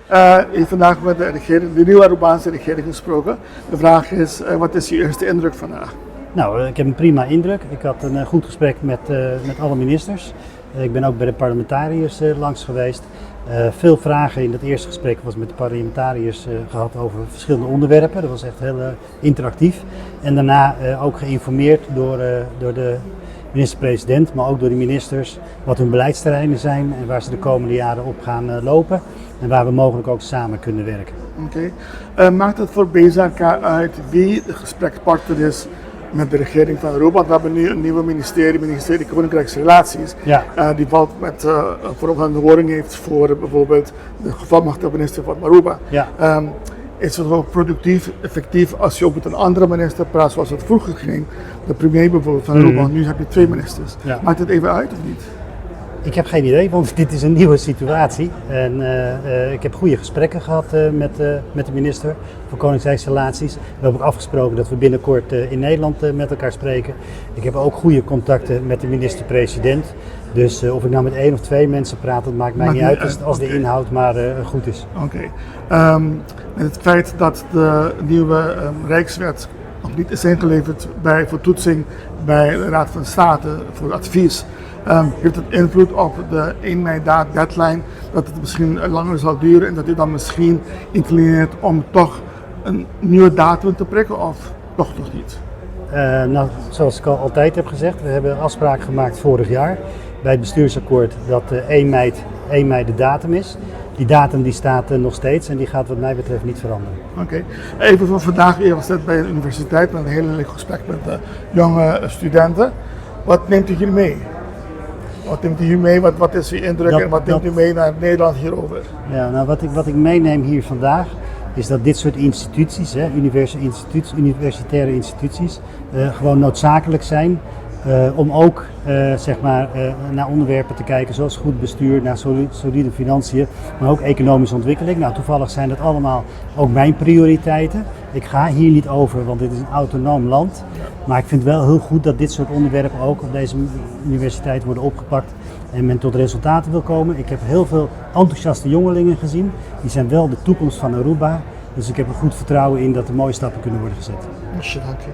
Je hebt vandaag met de nieuwe Arubaanse regering gesproken. De vraag is, wat is je eerste indruk vandaag? Nou, ik heb een prima indruk. Ik had een goed gesprek met alle ministers. Ik ben ook bij de parlementariërs langs geweest. Veel vragen in het eerste gesprek was met de parlementariërs gehad over verschillende onderwerpen. Dat was echt heel interactief. En daarna ook geïnformeerd door de minister-president, maar ook door de ministers, wat hun beleidsterreinen zijn en waar ze de komende jaren op gaan lopen. En waar we mogelijk ook samen kunnen werken. Oké. Maakt het voor BZK uit wie de gesprekspartner is met de regering van Aruba? We hebben nu een nieuwe ministerie Koninkrijksrelaties. Ja. Die valt met verantwoording heeft voor bijvoorbeeld de gevolmachtigde minister van Aruba. Ja. Is het ook productief, effectief als je ook met een andere minister praat zoals het vroeger ging? De premier bijvoorbeeld van Aruba, nu heb je 2 ministers. Ja. Maakt het even uit of niet? Ik heb geen idee, want dit is een nieuwe situatie. En ik heb goede gesprekken gehad met de minister voor Koninkrijksrelaties. We hebben ook afgesproken dat we binnenkort in Nederland met elkaar spreken. Ik heb ook goede contacten met de minister-president. Dus of ik nou met 1 of 2 mensen praat, dat maakt mij niet uit als de inhoud maar goed is. Oké. Met het feit dat de nieuwe Rijkswet nog niet is ingeleverd voor toetsing bij de Raad van State voor advies. Heeft het invloed op de 1 mei deadline, dat het misschien langer zal duren en dat u dan misschien inclineert om toch een nieuwe datum te prikken of toch nog niet? Nou, zoals ik al altijd heb gezegd, we hebben een afspraak gemaakt vorig jaar bij het bestuursakkoord dat 1 mei de datum is. Die datum die staat nog steeds en die gaat wat mij betreft niet veranderen. Oké. Even van vandaag, je was net bij een universiteit met een heel leuk gesprek met jonge studenten. Wat neemt u hier mee? Wat neemt u hier mee? Wat is uw indruk en wat neemt u mee naar Nederland hierover? Ja, nou, wat ik meeneem hier vandaag is dat dit soort instituties, universitaire instituties, gewoon noodzakelijk zijn om ook naar onderwerpen te kijken zoals goed bestuur, naar solide financiën, maar ook economische ontwikkeling. Nou, toevallig zijn dat allemaal ook mijn prioriteiten. Ik ga hier niet over, want dit is een autonoom land. Maar ik vind wel heel goed dat dit soort onderwerpen ook op deze universiteit worden opgepakt en men tot resultaten wil komen. Ik heb heel veel enthousiaste jongelingen gezien. Die zijn wel de toekomst van Aruba. Dus ik heb er goed vertrouwen in dat er mooie stappen kunnen worden gezet. Dank je.